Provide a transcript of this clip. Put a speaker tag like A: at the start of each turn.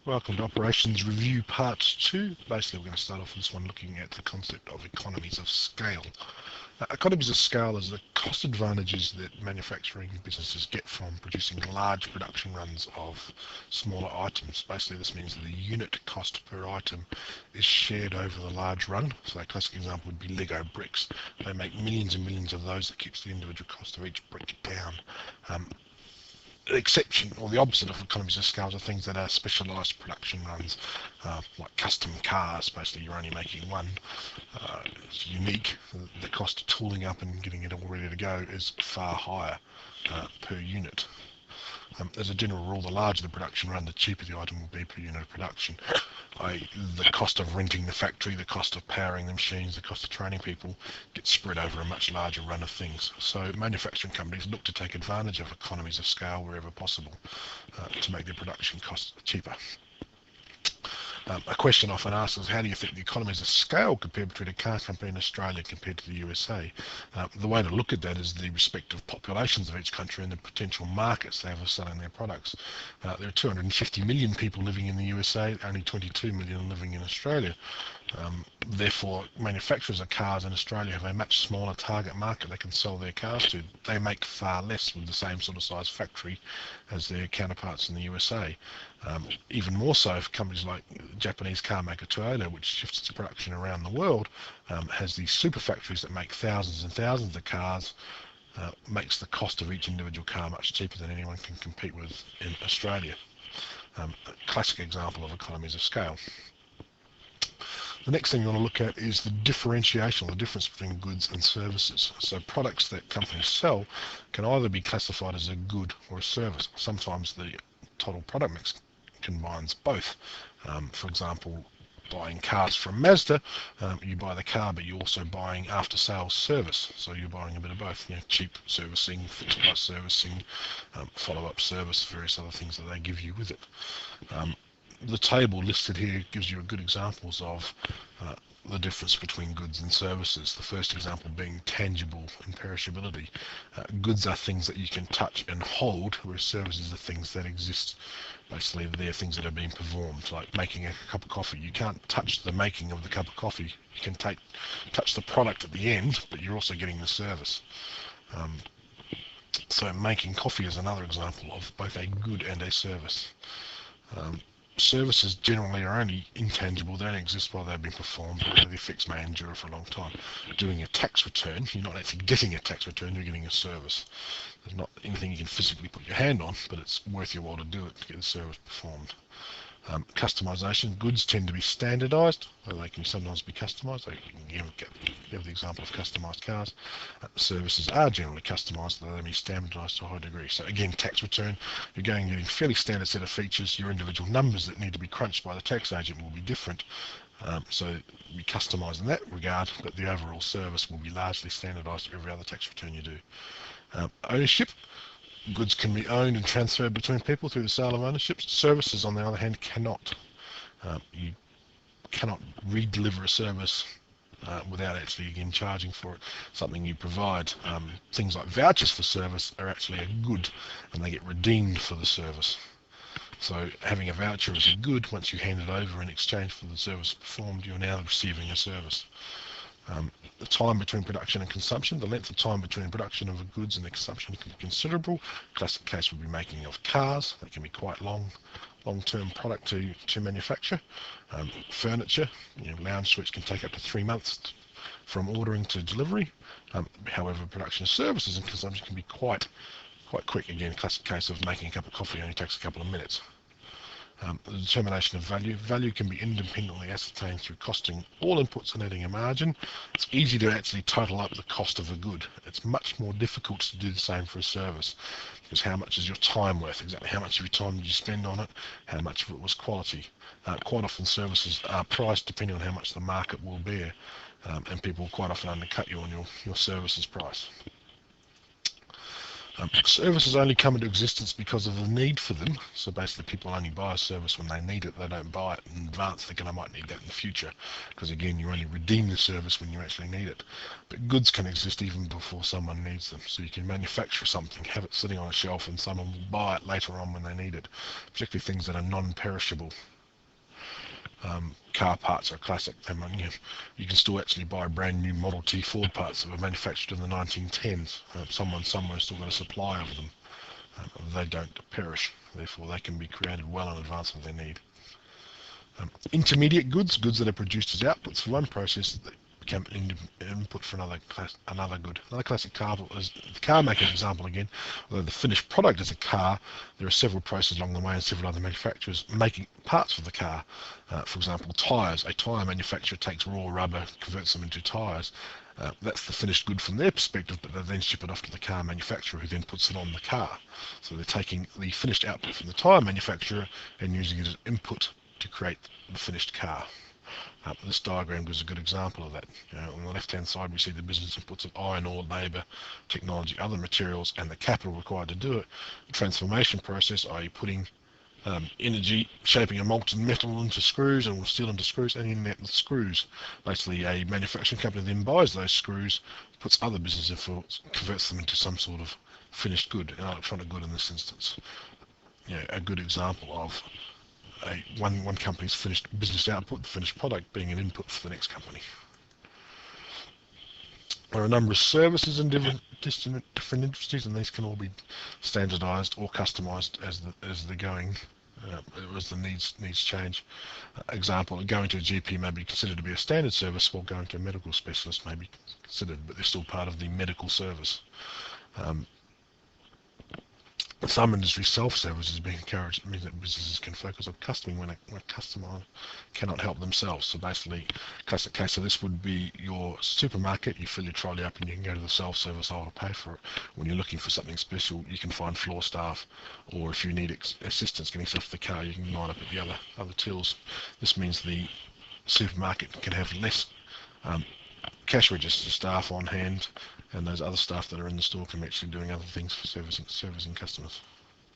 A: Welcome to Operations Review Part 2. Basically, we're going to start off with this one looking at the concept of economies of scale. Economies of scale is the cost advantages that manufacturing businesses get from producing large production runs of smaller items. Basically, this means that the unit cost per item is shared over the large run. So a classic example would be Lego bricks. They make millions and millions of those. That keeps the individual cost of each brick down. The exception, or the opposite of economies of scale, are things that are specialised production runs, like custom cars. Basically, you're only making one. It's unique. The cost of tooling up and getting it all ready to go is far higher per unit. As a general rule, the larger the production run, the cheaper the item will be per unit of production. The cost of renting the factory, the cost of powering the machines, the cost of training people gets spread over a much larger run of things. So manufacturing companies look to take advantage of economies of scale wherever possible to make their production costs cheaper. A question often asked is, how do you think the economies of scale compare between a car company in Australia compared to the USA? The way to look at that is the respective populations of each country and the potential markets they have for selling their products. There are 250 million people living in the USA, only 22 million living in Australia. Therefore, manufacturers of cars in Australia have a much smaller target market they can sell their cars to. They make far less with the same sort of size factory as their counterparts in the USA. Even more so for companies like Japanese car maker Toyota, which shifts its production around the world, has these super factories that make thousands and thousands of cars, makes the cost of each individual car much cheaper than anyone can compete with in Australia. A classic example of economies of scale. The next thing you want to look at is the differentiation, the difference between goods and services. So products that companies sell can either be classified as a good or a service. Sometimes the total product mix combines both. For example, buying cars from Mazda, you buy the car, but you're also buying after-sales service. So you're buying a bit of both, cheap servicing, fixed price servicing, follow-up service, various other things that they give you with it. The table listed here gives you a good examples of the difference between goods and services. The first example being tangible and perishability. Goods are things that you can touch and hold, whereas services are things that exist. Basically, they're things that are being performed, like making a cup of coffee. You can't touch the making of the cup of coffee. You can touch the product at the end, but you're also getting the service. So making coffee is another example of both a good and a service. Services generally are only intangible. They don't exist while they've been performed, but the effects may endure for a long time. Doing a tax return, you're not actually getting a tax return, you're getting a service. There's not anything you can physically put your hand on, but it's worth your while to do it to get the service performed. Customization, goods tend to be standardized, though they can sometimes be customized. You have the example of customized cars. Services are generally customized, though they may be standardized to a high degree. So again, tax return, you're going to get a fairly standard set of features. Your individual numbers that need to be crunched by the tax agent will be different. So we customize in that regard, but the overall service will be largely standardized for every other tax return you do. Ownership. Goods can be owned and transferred between people through the sale of ownership. Services, on the other hand, cannot. You cannot re-deliver a service without actually, again, charging for it. Something you provide. Things like vouchers for service are actually a good, and they get redeemed for the service. So having a voucher is a good. Once you hand it over in exchange for the service performed, you're now receiving a service. The time between production and consumption, the length of time between production of goods and the consumption can be considerable. Classic case would be making of cars. That can be quite long-term product to manufacture. Furniture, lounge suites can take up to 3 months from ordering to delivery. However, production of services and consumption can be quite quick. Again, classic case of making a cup of coffee only takes a couple of minutes. The determination of value. Value can be independently ascertained through costing all inputs and adding a margin. It's easy to actually total up the cost of a good. It's much more difficult to do the same for a service, because how much is your time worth? Exactly how much of your time did you spend on it? How much of it was quality? Quite often services are priced depending on how much the market will bear, and people quite often undercut you on your services price. Services only come into existence because of the need for them. So basically people only buy a service when they need it. They don't buy it in advance thinking I might need that in the future, because again, you only redeem the service when you actually need it. But goods can exist even before someone needs them. So you can manufacture something, have it sitting on a shelf, and someone will buy it later on when they need it, particularly things that are non-perishable. Car parts are a classic. You can still actually buy brand new Model T Ford parts that were manufactured in the 1910s. Someone somewhere still got a supply of them. They don't perish, therefore they can be created well in advance of their need. Intermediate goods, goods that are produced as outputs for one process that become input for another good. Another classic example is the car making example again. Although the finished product is a car, there are several processes along the way and several other manufacturers making parts for the car. For example, tyres. A tyre manufacturer takes raw rubber, converts them into tyres. That's the finished good from their perspective, but they then ship it off to the car manufacturer who then puts it on the car. So they're taking the finished output from the tyre manufacturer and using it as input to create the finished car. This diagram gives a good example of that. On the left hand side we see the business inputs of iron ore, labour, technology, other materials and the capital required to do it. The transformation process, i.e. putting energy, shaping a molten metal into screws and steel into screws and in that with screws. Basically a manufacturing company then buys those screws, puts other business inputs, converts them into some sort of finished good, an electronic good in this instance. A good example of one company's finished business output, the finished product, being an input for the next company. There are a number of services in different industries, and these can all be standardized or customized as they're going, as the needs change. Example, going to a GP may be considered to be a standard service, while going to a medical specialist may be considered, but they're still part of the medical service. Some industry self-service is being encouraged. It means that businesses can focus on customing when a customer cannot help themselves. So basically, classic case of this would be your supermarket. You fill your trolley up and you can go to the self-service aisle to pay for it. When you're looking for something special, you can find floor staff, or if you need assistance getting stuff to the car, you can line up at the other tills. This means the supermarket can have less cash register staff on hand, and those other staff that are in the store can be actually doing other things for servicing customers.